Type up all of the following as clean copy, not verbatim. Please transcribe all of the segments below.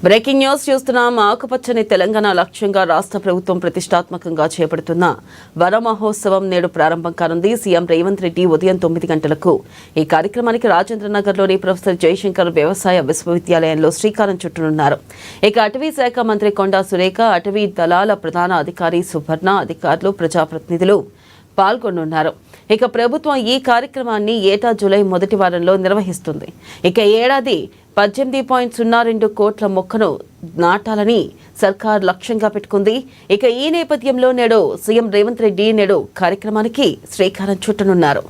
Breaking news చూస్తున్నాం. ఆకుపచ్చని తెలంగాణ లక్ష్యంగా రాష్ట్ర ప్రభుత్వం ప్రతిష్టాత్మకంగా చేపడుతున్న వన మహోత్సవం నేడు ప్రారంభం కానుంది. సీఎం రేవంత్ రెడ్డి ఉదయం 9 గంటలకు ఈ కార్యక్రమానికి రాజేంద్రనగర్లోని ప్రొఫెసర్ జయశంకర్ వ్యవసాయ విశ్వవిద్యాలయంలో శ్రీకారం చుట్టనున్నారు. ఇక అటవీ శాఖ మంత్రి కొండా సురేఖ, అటవీ దళాల ప్రధాన అధికారి సువర్ణ, అధికారులు, ప్రజాప్రతినిధులు పాల్గొనున్నారు. ఇక ప్రభుత్వం ఈ కార్యక్రమాన్ని ఏటా జూలై మొదటి వారంలో నిర్వహిస్తుంది. ఇక ఏడాది 18.02 కోట్ల మొక్కను నాటాలని సర్కార్ లక్ష్యంగా పెట్టుకుంది. ఇక ఈ నేపథ్యంలో నేడు సీఎం రేవంత్ రెడ్డి కార్యక్రమానికి శ్రీకారం చుట్టనున్నారు.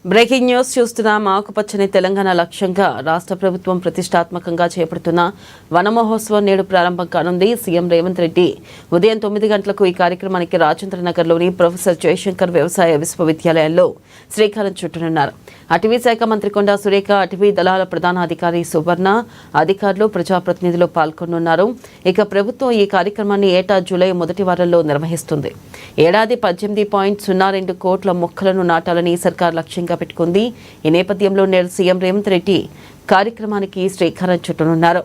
బ్రేకింగ్ న్యూస్ చూస్తున్నాం. ఆకుపచ్చని తెలంగాణ లక్ష్యంగా రాష్ట్ర ప్రభుత్వం ప్రతిష్టాత్మకంగా చేపడుతున్న వన మహోత్సవం నేడు ప్రారంభం కానుంది. సీఎం రేవంత్ రెడ్డి ఉదయం 9 గంటలకు ఈ కార్యక్రమానికి రాజేంద్రనగర్లోని ప్రొఫెసర్ జయశంకర్ వ్యవసాయ విశ్వవిద్యాలయంలో శ్రీకారం చుట్టనున్నారు. అటవీ శాఖ మంత్రి కొండా సురేఖ, అటవీ దళాల ప్రధాన అధికారి సువర్ణ, అధికారులు, ప్రజాప్రతినిధులు పాల్గొనున్నారు. ఇక ప్రభుత్వం ఈ కార్యక్రమాన్ని ఏటా జూలై మొదటి వారంలో నిర్వహిస్తుంది. ఏడాది 18.02 కోట్ల మొక్కలను నాటాలని సర్కార్ లక్ష్యంగా పెట్టుకుంది. ఈ నేపథ్యంలో నేడు సీఎం రేవంత్ రెడ్డి కార్యక్రమానికి శ్రీకారం చుట్టనున్నారు.